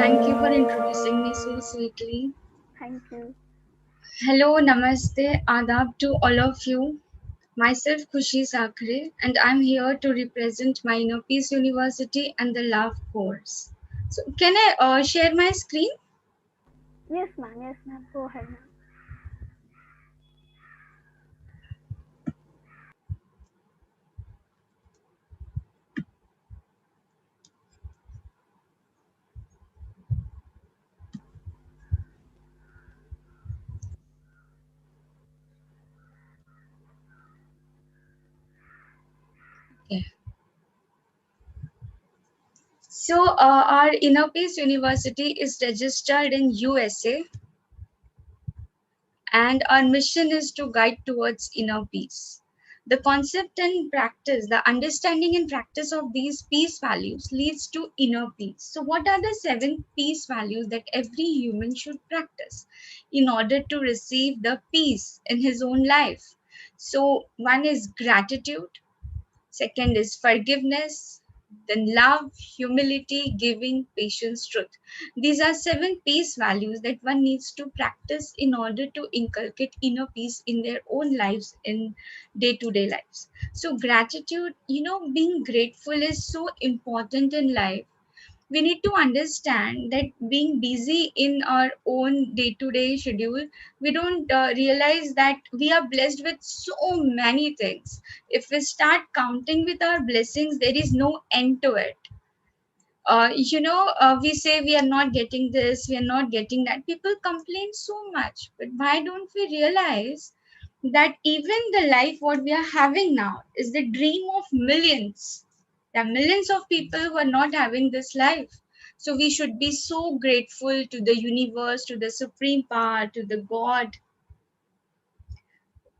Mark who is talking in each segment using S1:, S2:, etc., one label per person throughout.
S1: Thank you for introducing me so sweetly.
S2: Thank you.
S1: Hello, namaste, adab to all of you. Myself Khushi Sakhare, and I'm here to represent my Inner Peace University and the Love Course. So, can I share my screen?
S2: Yes, ma'am. Yes, ma'am. Go ahead, ma'am.
S1: Okay. So, our Inner Peace University is registered in USA, and our mission is to guide towards inner peace. The concept and practice, the understanding and practice of these peace values leads to inner peace. So, what are the 7 peace values that every human should practice in order to receive the peace in his own life? So, one is gratitude, second is forgiveness, then love, humility, giving, patience, truth. These are 7 peace values that one needs to practice in order to inculcate inner peace in their own lives, in day to day lives. So, gratitude, being grateful is so important in life. We need to understand that being busy in our own day to day schedule, we don't realize that we are blessed with so many things. If we start counting with our blessings, there is no end to it. We say we are not getting this, we are not getting that. People complain so much, but why don't we realize that even the life what we are having now is the dream of millions? There are millions of people who are not having this life. So we should be so grateful to the universe, to the supreme power, to the God.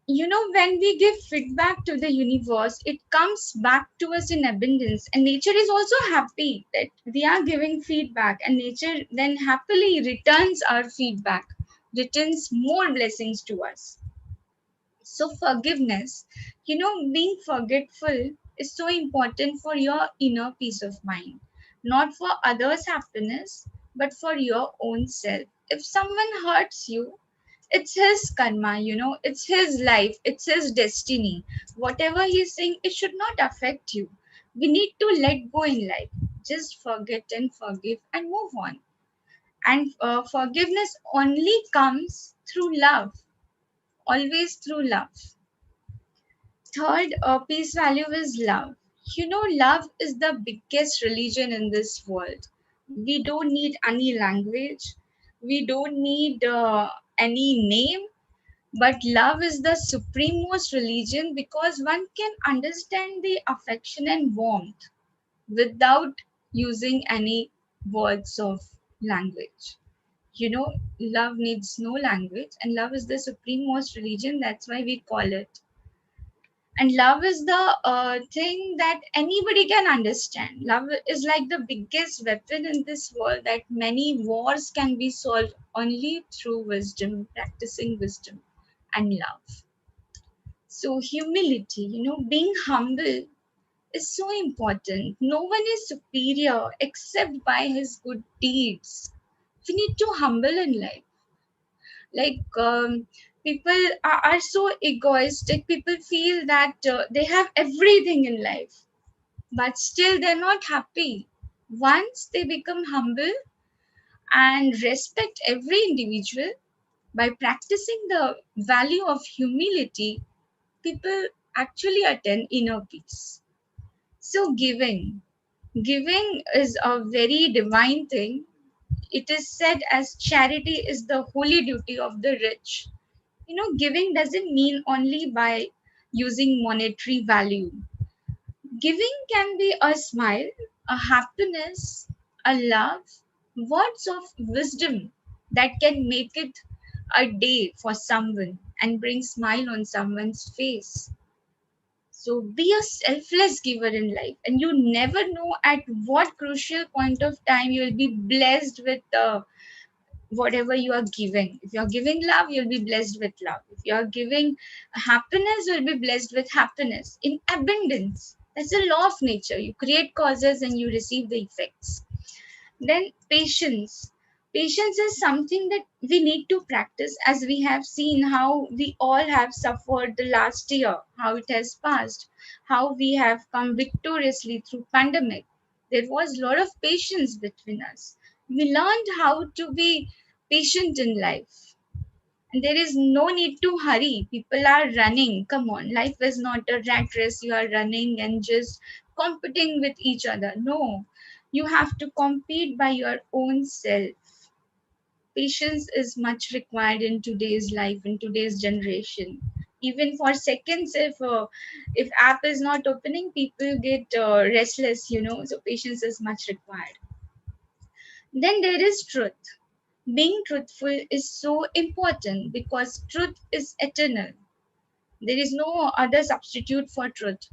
S1: When we give feedback to the universe, it comes back to us in abundance, and nature is also happy that we are giving feedback, and nature then happily returns our feedback, returns more blessings to us. So forgiveness, being forgetful is so important for your inner peace of mind, not for others happiness, but for your own self. If someone hurts you, it's his karma, it's his life, it's his destiny. Whatever he's saying, it should not affect you. We need to let go in life. Just forget and forgive and move on. And forgiveness only comes through love, always through love. Third, peace value is love. Love is the biggest religion in this world. We don't need any language, we don't need any name, but love is the supremest religion because one can understand the affection and warmth without using any words of language. Love needs no language, and love is the supremest religion. That's why we call it. And love is the thing that anybody can understand. Love is like the biggest weapon in this world, that many wars can be solved only through wisdom, practicing wisdom and love. So, humility, being humble is so important. No one is superior except by his good deeds. We need to humble in life. Like, people are so egoistic. People feel that they have everything in life, but still they're not happy. Once they become humble and respect every individual by practicing the value of humility, people actually attain inner peace. So, giving is a very divine thing. It is said as charity is the holy duty of the rich. Giving doesn't mean only by using monetary value. Giving can be a smile, a happiness, a love, words of wisdom that can make it a day for someone and bring smile on someone's face. So be a selfless giver in life, and you never know at what crucial point of time you will be blessed with whatever you are giving. If you are giving love, you'll be blessed with love. If you are giving happiness, you'll be blessed with happiness in abundance. That's the law of nature. You create causes and you receive the effects. Then patience. Patience is something that we need to practice, as we have seen how we all have suffered the last year, how it has passed, how we have come victoriously through pandemic. There was a lot of patience between us. We learned how to be patient in life. And there is no need to hurry. People are running. Come on, life is not a rat race. You are running and just competing with each other. No, you have to compete by your own self. Patience is much required in today's life, in today's generation. Even for seconds, if app is not opening, people get restless. So patience is much required. Then there is truth. Being truthful is so important because truth is eternal. There is no other substitute for truth.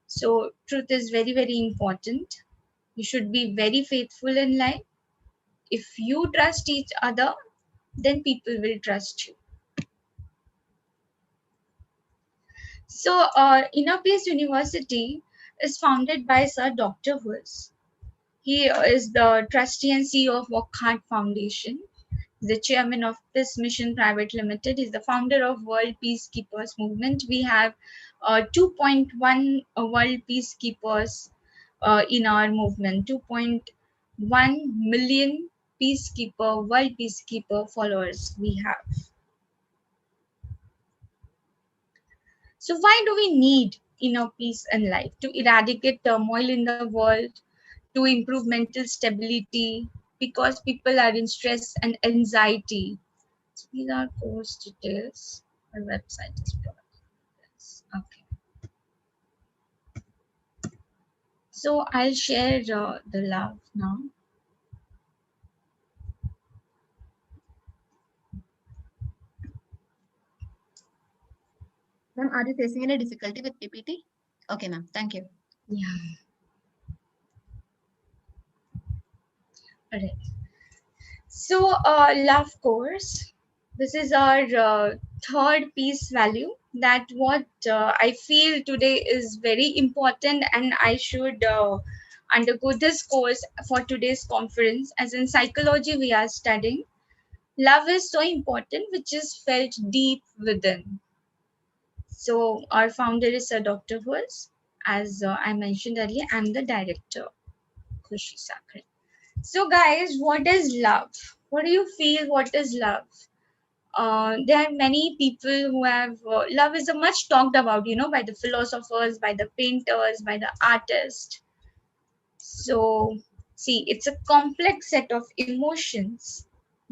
S1: So, truth is very, very important. You should be very faithful in life. If you trust each other, then people will trust you. So, Inner Peace University is founded by Sir Dr. Who's. He is the trustee and CEO of Work Hard Foundation, the chairman of Peace Mission Private Limited. He's the founder of World Peacekeepers Movement. We have 2.1 World Peacekeepers in our movement, 2.1 million World Peacekeeper followers we have. So why do we need inner peace in life? To eradicate turmoil in the world, to improve mental stability, because people are in stress and anxiety. So these are course details. Our website is progress. Okay. So I'll share the love now.
S3: Ma'am, are you facing any difficulty with PPT? Okay, ma'am. Thank you.
S1: Yeah. All right. So love course. This is our third piece value, that what I feel today is very important, and I should undergo this course for today's conference. As in psychology, we are studying. Love is so important, which is felt deep within. So our founder is Sir Dr. Who's. As I mentioned earlier, I'm the director, Khushi Sakhare. So guys, what is love? What do you feel? What is love? There are many people who have love is a much talked about, by the philosophers, by the painters, by the artists. So, see, it's a complex set of emotions,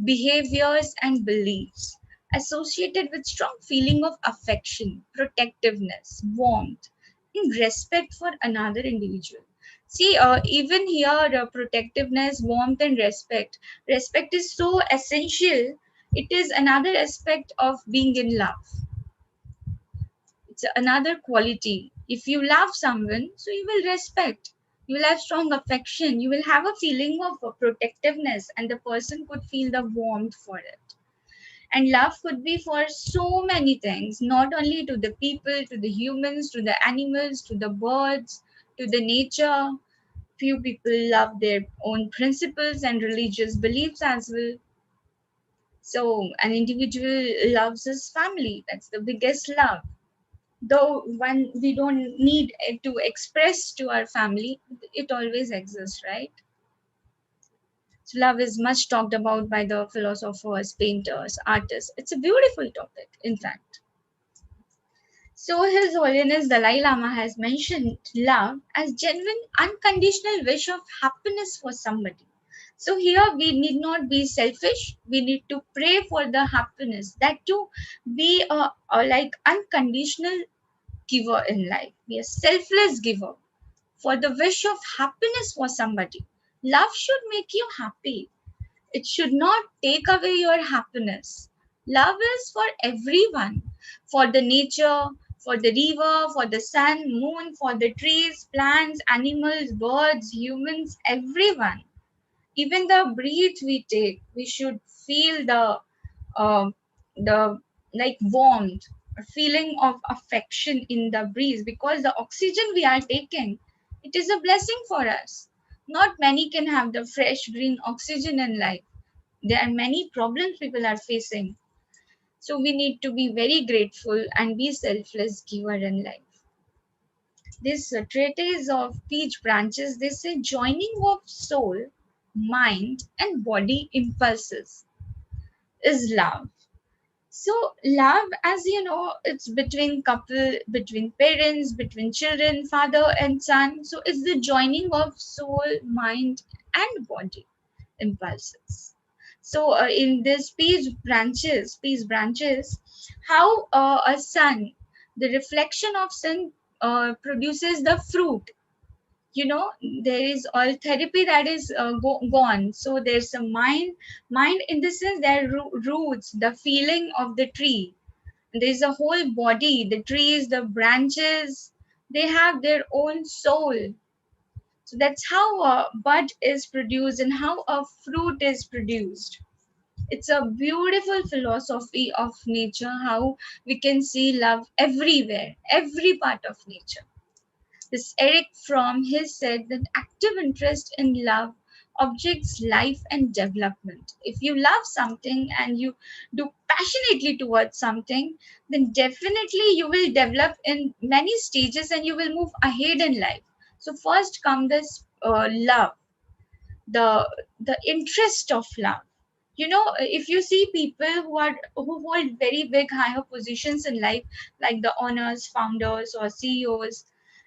S1: behaviors, and beliefs associated with strong feeling of affection, protectiveness, warmth, and respect for another individual. See, even here, protectiveness, warmth, and respect. Respect is so essential. It is another aspect of being in love. It's another quality. If you love someone, so you will respect, you will have strong affection, you will have a feeling of protectiveness, and the person could feel the warmth for it. And love could be for so many things, not only to the people, to the humans, to the animals, to the birds, to the nature. Few people love their own principles and religious beliefs as well. So an individual loves his family, that's the biggest love. Though when we don't need it to express to our family, it always exists, right? So love is much talked about by the philosophers, painters, artists. It's a beautiful topic, in fact. So His Holiness Dalai Lama has mentioned love as genuine unconditional wish of happiness for somebody. So here we need not be selfish, we need to pray for the happiness, that to be a like unconditional giver in life, be a selfless giver for the wish of happiness for somebody. Love should make you happy, it should not take away your happiness. Love is for everyone, for the nature, for the river, for the sun, moon, for the trees, plants, animals, birds, humans, everyone. Even the breath we take, we should feel uh, the like warmth, a feeling of affection in the breeze, because the oxygen we are taking, it is a blessing for us. Not many can have the fresh green oxygen in life. There are many problems people are facing. So we need to be very grateful and be selfless giver in life. This treatise of peach branches, they say joining of soul, mind, and body impulses is love. So love, as you know, it's between couple, between parents, between children, father and son. So it's the joining of soul, mind, and body impulses. So in this peace branches, how a sun, the reflection of sun produces the fruit. You know, there is all therapy that is gone. So there's a mind in the sense there are roots, the feeling of the tree. There's a whole body, the trees, the branches, they have their own soul. So that's how a bud is produced and how a fruit is produced. It's a beautiful philosophy of nature, how we can see love everywhere, every part of nature. This Eric Fromm, he said that active interest in love objects life and development. If you love something and you do passionately towards something, then definitely you will develop in many stages and you will move ahead in life. So first come this love, the interest of love. You know, if you see people who hold very big higher positions in life, like the owners, founders, or CEOs,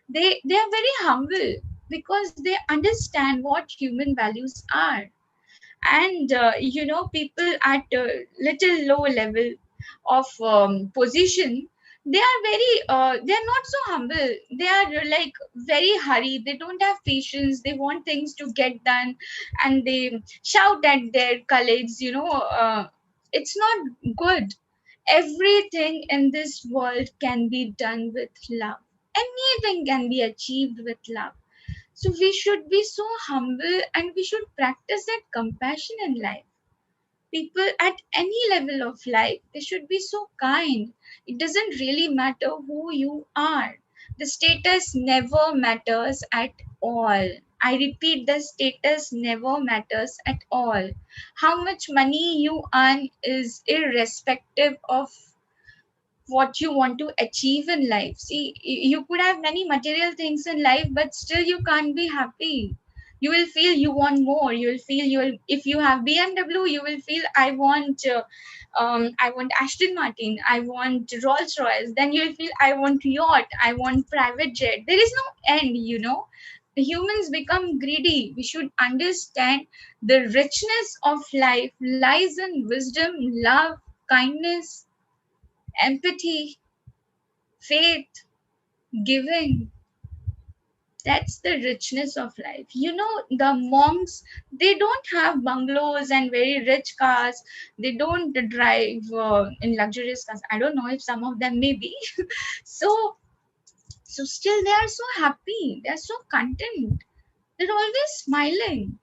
S1: they are very humble because they understand what human values are. And you know, people at a little low level of position, they are very they are not so humble. They are like very hurried, they don't have patience, they want things to get done, and they shout at their colleagues, you know. It's not good. Everything in this world can be done with love. Anything can be achieved with love. So we should be so humble and we should practice that compassion in life. People at any level of life, they should be so kind. It doesn't really matter who you are. The status never matters at all. I repeat, the status never matters at all. How much money you earn is irrespective of what you want to achieve in life. See, you could have many material things in life, but still you can't be happy. You will feel you want more. You will feel you will, if you have BMW, you will feel I want Aston Martin, I want Rolls Royce. Then you will feel I want yacht, I want private jet. There is no end, you know. The humans become greedy. We should understand the richness of life lies in wisdom, love, kindness, empathy, faith, giving. That's the richness of life. You know, the monks, they don't have bungalows and very rich cars. They don't drive in luxurious cars. I don't know if some of them may be. so, so still they are so happy. They are so content. They're always smiling.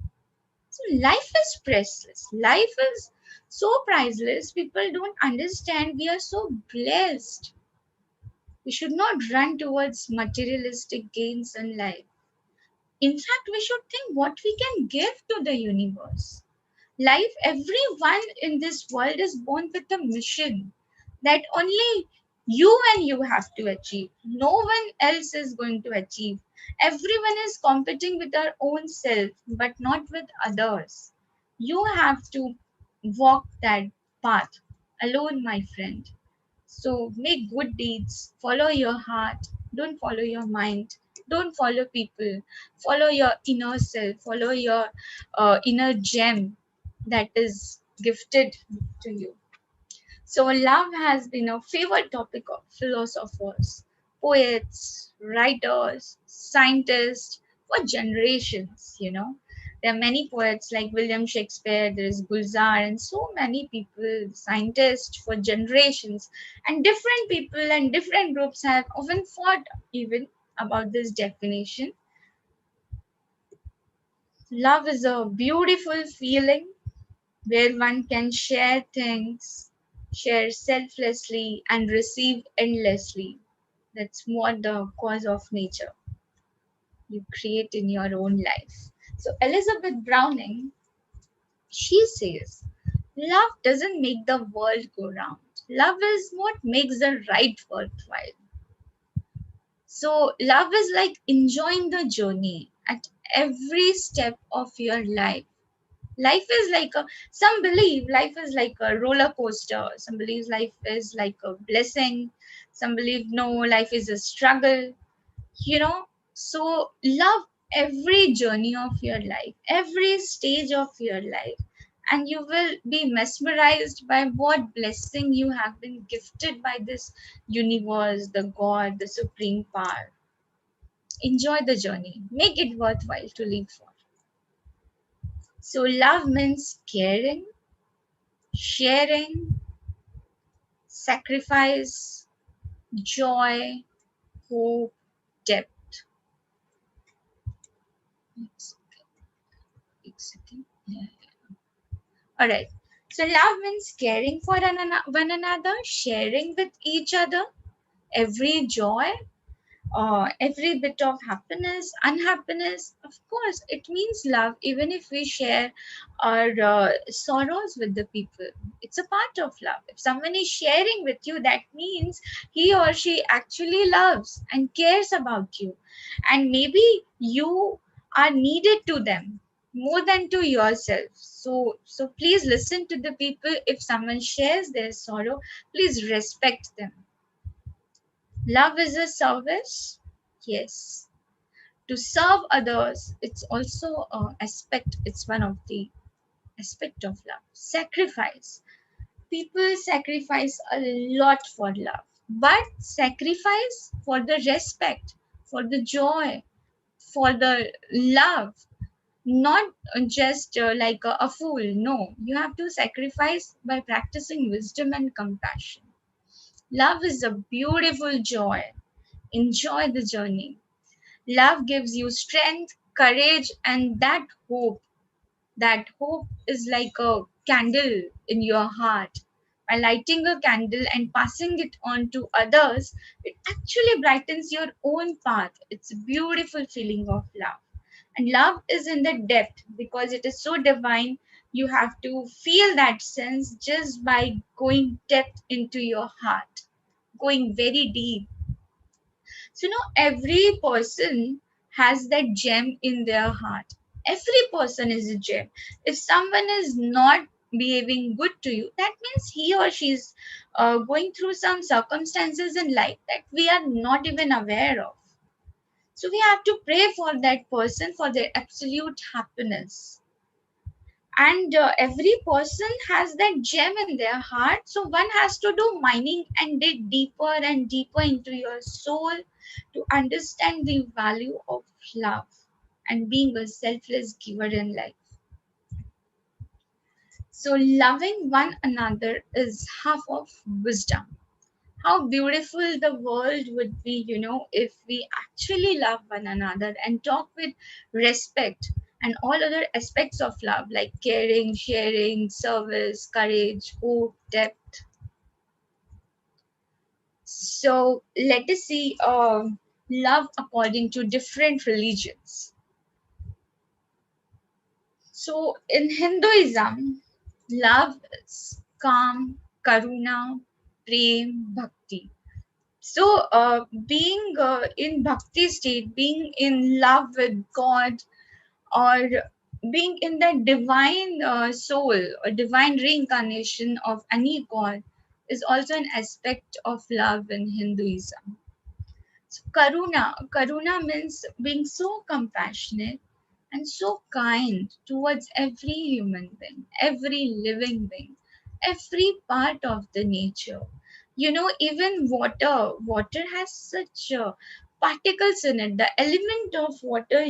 S1: So life is priceless. Life is so priceless. People don't understand. We are so blessed. We should not run towards materialistic gains in life. In fact, we should think what we can give to the universe. Life, everyone in this world is born with a mission that only you and you have to achieve. No one else is going to achieve. Everyone is competing with their own self, but not with others. You have to walk that path alone, my friend. So make good deeds, follow your heart, don't follow your mind, don't follow people, follow your inner self, follow your inner gem that is gifted to you. So, love has been a favorite topic of philosophers, poets, writers, scientists for generations. You know, there are many poets like William Shakespeare, there is Gulzar, and so many people, scientists for generations. And different people and different groups have often fought even about this definition. Love is a beautiful feeling where one can share things, share selflessly, and receive endlessly. That's what the cause of nature you create in your own life. So Elizabeth Browning, she says, love doesn't make the world go round. Love is what makes the ride worthwhile. So love is like enjoying the journey at every step of your life. Life is like a, some believe life is like a roller coaster. Some believe life is like a blessing. Some believe no, life is a struggle. You know, so love every journey of your life, every stage of your life, and you will be mesmerized by what blessing you have been gifted by this universe, the God, the supreme power. Enjoy the journey, make it worthwhile to live for. So love means caring, sharing, sacrifice, joy, hope, depth. Yeah. All right. So love means caring for one another, sharing with each other every joy, every bit of happiness, unhappiness. Of course, it means love, even if we share our sorrows with the people. It's a part of love. If someone is sharing with you, that means he or she actually loves and cares about you. And maybe you are needed to them more than to yourself. So please listen to the people. If someone shares their sorrow, please respect them. Love is a service. Yes. To serve others, it's also a aspect. It's one of the aspect of love. Sacrifice. People sacrifice a lot for love, but sacrifice for the respect, for the joy, for the love. Not just like a fool. No, you have to sacrifice by practicing wisdom and compassion. Love is a beautiful joy. Enjoy the journey. Love gives you strength, courage, and that hope. That hope is like a candle in your heart. By lighting a candle and passing it on to others, it actually brightens your own path. It's a beautiful feeling of love. And love is in the depth because it is so divine. You have to feel that sense just by going depth into your heart, going very deep. So, every person has that gem in their heart. Every person is a gem. If someone is not behaving good to you, that means he or she is going through some circumstances in life that we are not even aware of. So, we have to pray for that person for their absolute happiness. And every person has that gem in their heart, so one has to do mining and dig deeper and deeper into your soul to understand the value of love and being a selfless giver in life. So loving one another is half of wisdom. How beautiful the world would be, if we actually love one another and talk with respect and all other aspects of love like caring, sharing, service, courage, hope, depth. So let us see love according to different religions. So in Hinduism, love is calm, karuna, prem, bhakti. So, being in bhakti state, being in love with God, or being in that divine soul or divine reincarnation of any God is also an aspect of love in Hinduism. So, karuna means being so compassionate and so kind towards every human being, every living being, every part of the nature. Even water has such particles in it. The element of water,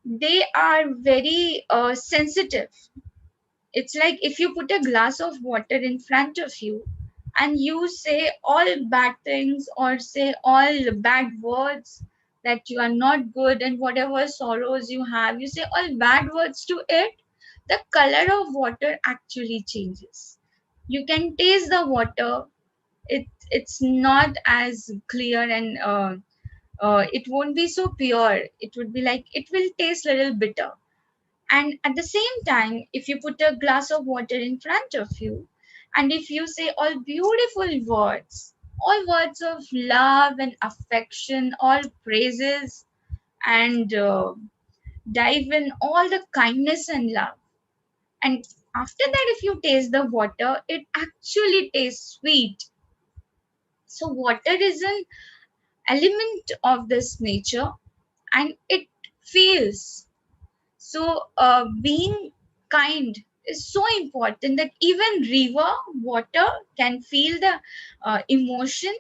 S1: they are very sensitive. It's like if you put a glass of water in front of you and you say all bad things or say all bad words that you are not good and whatever sorrows you have, you say all bad words to it, the color of water actually changes. You can taste the water. It's not as clear and It won't be so pure. It would be like, it will taste a little bitter. And at the same time, if you put a glass of water in front of you, and if you say all beautiful words, all words of love and affection, all praises, and dive in all the kindness and love, and after that, if you taste the water, it actually tastes sweet. So water is an element of this nature, and it feels. So being kind is so important that even river water can feel the emotion.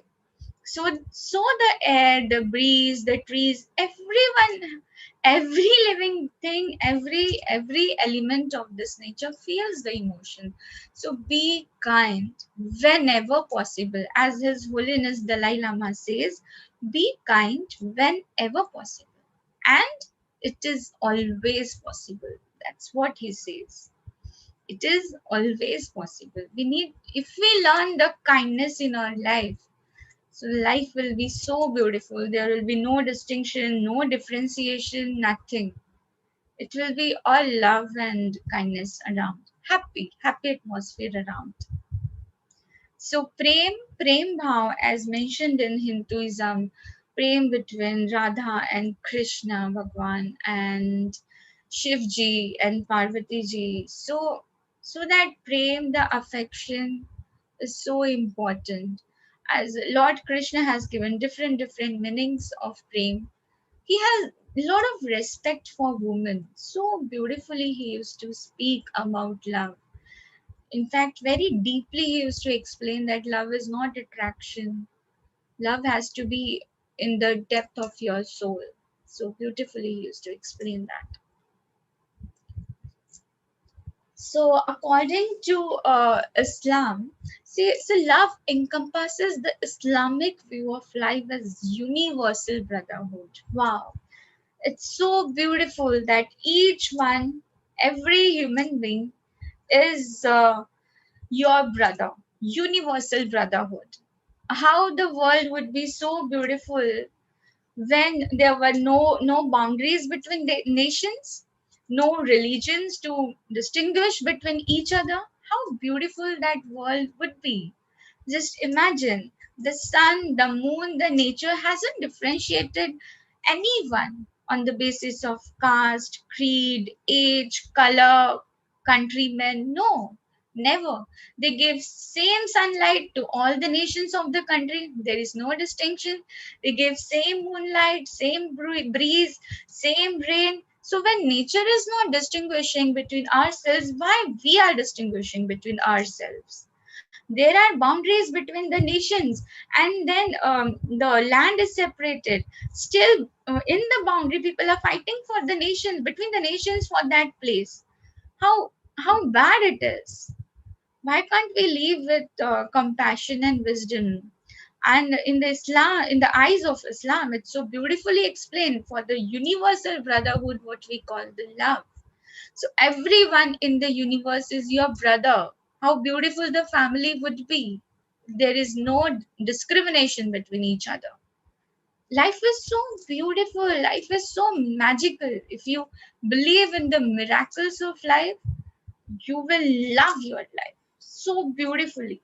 S1: So the air, the breeze, the trees, everyone, every living thing, every element of this nature feels the emotion. So be kind whenever possible, as His Holiness Dalai Lama says, be kind whenever possible, and it is always possible. That's what he says. It is always possible. We need, if we learn the kindness in our life, so life will be so beautiful. There will be no distinction, no differentiation, nothing. It will be all love and kindness around. Happy, happy atmosphere around. So prem bhav, as mentioned in Hinduism, prem between Radha and Krishna Bhagwan and Shivji and Parvati ji. So that prem, the affection, is so important. As Lord Krishna has given different meanings of prem, he has a lot of respect for women. So beautifully he used to speak about love. In fact, very deeply he used to explain that love is not attraction. Love has to be in the depth of your soul. So beautifully he used to explain that. So, according to Islam, see, so love encompasses the Islamic view of life as universal brotherhood. Wow, it's so beautiful that each one, every human being, is your brother. Universal brotherhood. How the world would be so beautiful when there were no boundaries between the nations, no religions to distinguish between each other. How beautiful that world would be. Just imagine, the sun, the moon, the nature hasn't differentiated anyone on the basis of caste, creed, age, color, countrymen. No, never. They give same sunlight to all the nations of the country. There is no distinction. They give same moonlight, same breeze, same rain. So when nature is not distinguishing between ourselves, why we are distinguishing between ourselves? There are boundaries between the nations, and then the land is separated. Still, in the boundary, people are fighting for the nations, between the nations, for that place. How bad it is. Why can't we live with compassion and wisdom? And in the Islam, in the eyes of Islam, it's so beautifully explained for the universal brotherhood, what we call the love. So everyone in the universe is your brother. How beautiful the family would be. There is no discrimination between each other. Life is so beautiful. Life is so magical. If you believe in the miracles of life, you will love your life so beautifully.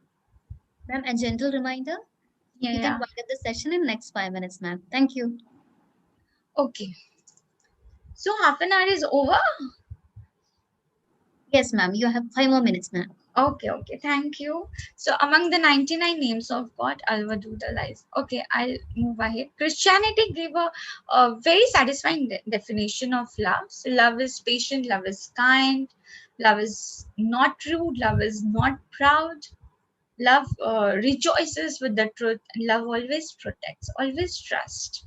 S3: Ma'am, a gentle reminder,
S1: Yeah,
S3: you can
S1: yeah.
S3: wind up the session in next 5 minutes, ma'am. Thank you.
S1: Okay. So half an hour is over.
S3: Yes, ma'am. You have 5 more minutes, ma'am.
S1: Okay, okay, thank you. So, among the 99 names of God, I'll do the lies. Okay, I'll move ahead. Christianity gave a very satisfying definition of love. So, love is patient, love is kind, love is not rude, love is not proud, love rejoices with the truth, and love always protects, always trusts.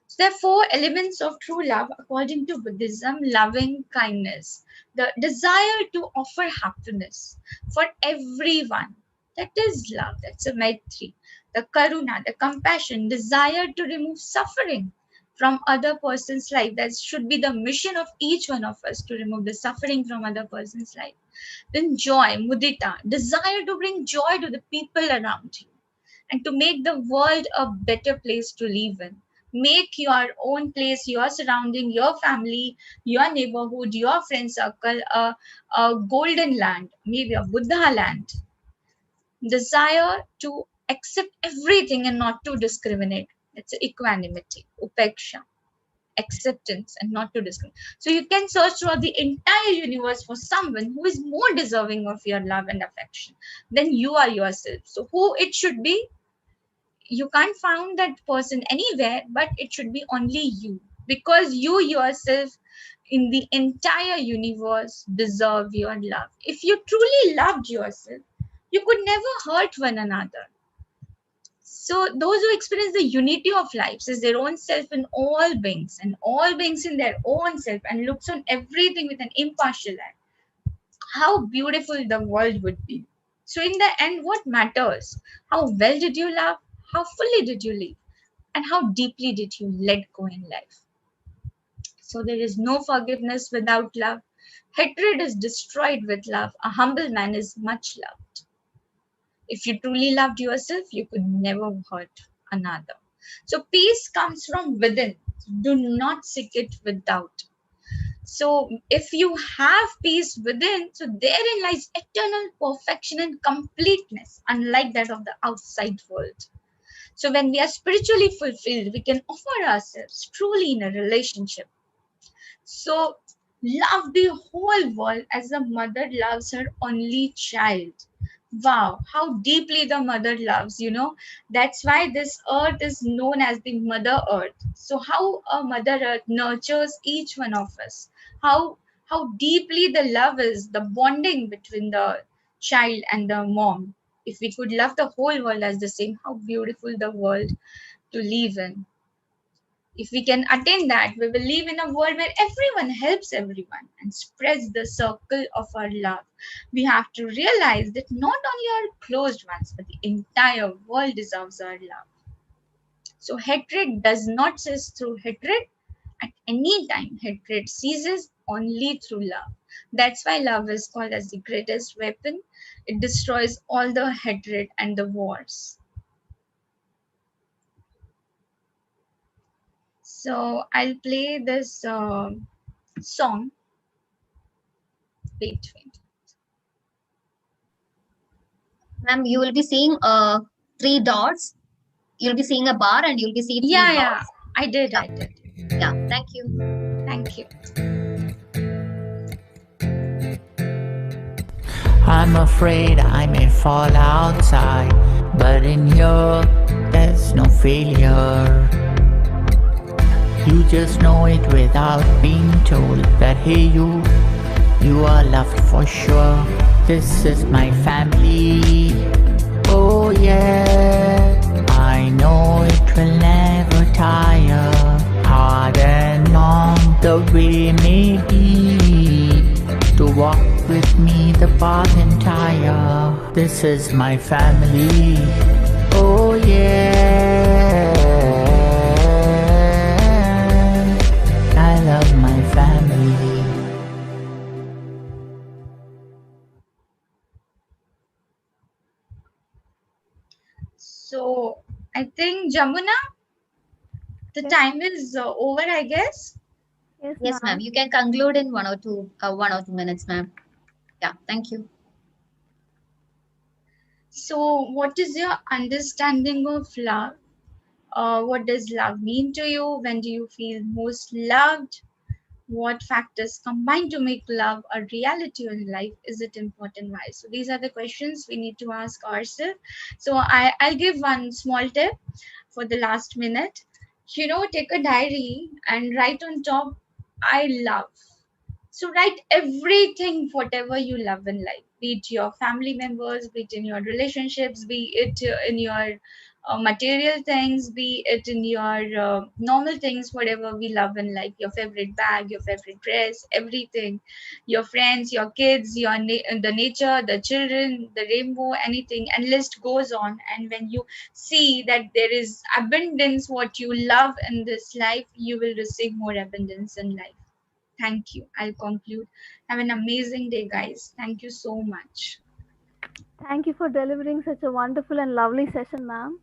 S1: So there are four elements of true love according to Buddhism: loving kindness, the desire to offer happiness for everyone. That is love, that's a maitri. The karuna, the compassion, desire to remove suffering from other person's life. That should be the mission of each one of us, to remove the suffering from other person's life. Then joy, mudita, desire to bring joy to the people around you. and to make the world a better place to live in. Make your own place, your surrounding, your family, your neighborhood, your friend circle a golden land, maybe a Buddha land. Desire to accept everything and not to discriminate. It's equanimity, upeksha, acceptance, and not to discriminate. So you can search throughout the entire universe for someone who is more deserving of your love and affection than you are yourself. So who it should be, you can't find that person anywhere, but it should be only you, because you yourself in the entire universe deserve your love. If you truly loved yourself, you could never hurt one another. So those who experience the unity of life is their own self in all beings, and all beings in their own self, and looks on everything with an impartial eye, how beautiful the world would be. So in the end, what matters? How well did you love? How fully did you live? And how deeply did you let go in life? So there is no forgiveness without love. Hatred is destroyed with love. A humble man is much loved. If you truly loved yourself, you could never hurt another. So peace comes from within. Do not seek it without. So if you have peace within, so therein lies eternal perfection and completeness, unlike that of the outside world. So when we are spiritually fulfilled, we can offer ourselves truly in a relationship. So love the whole world as a mother loves her only child. Wow, how deeply the mother loves. That's why this earth is known as the Mother Earth. So how a Mother Earth nurtures each one of us. How deeply the love is, the bonding between the child and the mom. If we could love the whole world as the same, how beautiful the world to live in. If we can attain that, we will live in a world where everyone helps everyone and spreads the circle of our love. We have to realize that not only our closed ones, but the entire world deserves our love. So hatred does not cease through hatred. At any time, hatred ceases only through love. That's why love is called as the greatest weapon. It destroys all the hatred and the wars. So I'll play this song. Wait.
S3: Ma'am, you will be seeing three dots. You'll be seeing a bar and you'll be seeing three
S1: Yeah.
S3: dots.
S1: I did.
S3: Yeah,
S1: I did.
S3: yeah. Thank you.
S1: Thank you.
S4: I'm afraid I may fall outside, but in here there's no failure. You just know it without being told that hey you are loved for sure. This is my family. Oh yeah, I know it will never tire. Hard and long the way may be, to walk with me the path entire. This is my family. Oh yeah, I love my family.
S1: So I think Jamuna, the
S2: Yes,
S1: time is over, I guess.
S2: yes,
S3: Yes, ma'am.
S2: ma'am.
S3: You can conclude in 1 or 2 minutes, ma'am. Yeah, thank you.
S1: So, what is your understanding of love? What does love mean to you? When do you feel most loved? What factors combine to make love a reality in life? Is it important? Why? So these are the questions we need to ask ourselves. So I'll give one small tip for the last minute. Take a diary and write on top, I love. So write everything, whatever you love in life, be it your family members, be it in your relationships, be it in your material things, be it in your normal things, whatever we love in life, your favorite bag, your favorite dress, everything, your friends, your kids, the nature, the children, the rainbow, anything, and list goes on. And when you see that there is abundance, what you love in this life, you will receive more abundance in life. Thank you. I'll conclude. Have an amazing day, guys. Thank you so much.
S2: Thank you for delivering such a wonderful and lovely session, ma'am.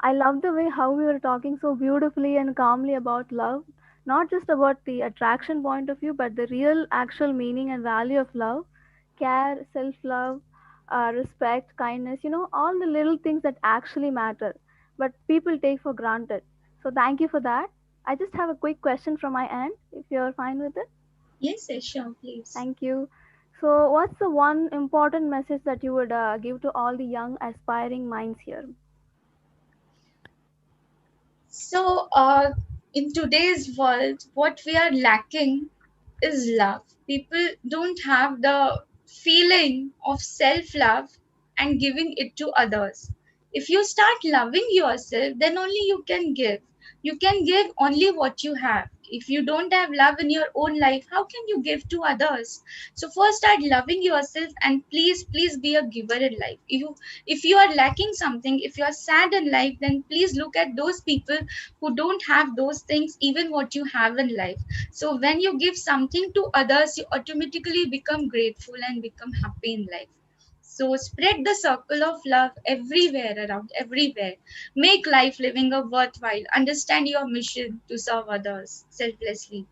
S2: I love the way how we were talking so beautifully and calmly about love, not just about the attraction point of view, but the real, actual meaning and value of love, care, self love, respect, kindness, all the little things that actually matter, but people take for granted. So, thank you for that. I just have a quick question from my end, if you're fine with it.
S1: Yes, yes, sure, please.
S2: Thank you. So, what's the one important message that you would give to all the young aspiring minds here?
S1: So, in today's world, what we are lacking is love. People don't have the feeling of self love and giving it to others. If you start loving yourself, then only you can give. You can give only what you have. If you don't have love in your own life, how can you give to others? So first start loving yourself, and please, please be a giver in life. If you are lacking something, if you are sad in life, then please look at those people who don't have those things, even what you have in life. So when you give something to others, you automatically become grateful and become happy in life. So spread the circle of love everywhere, around everywhere. Make life living a worthwhile. Understand your mission to serve others selflessly.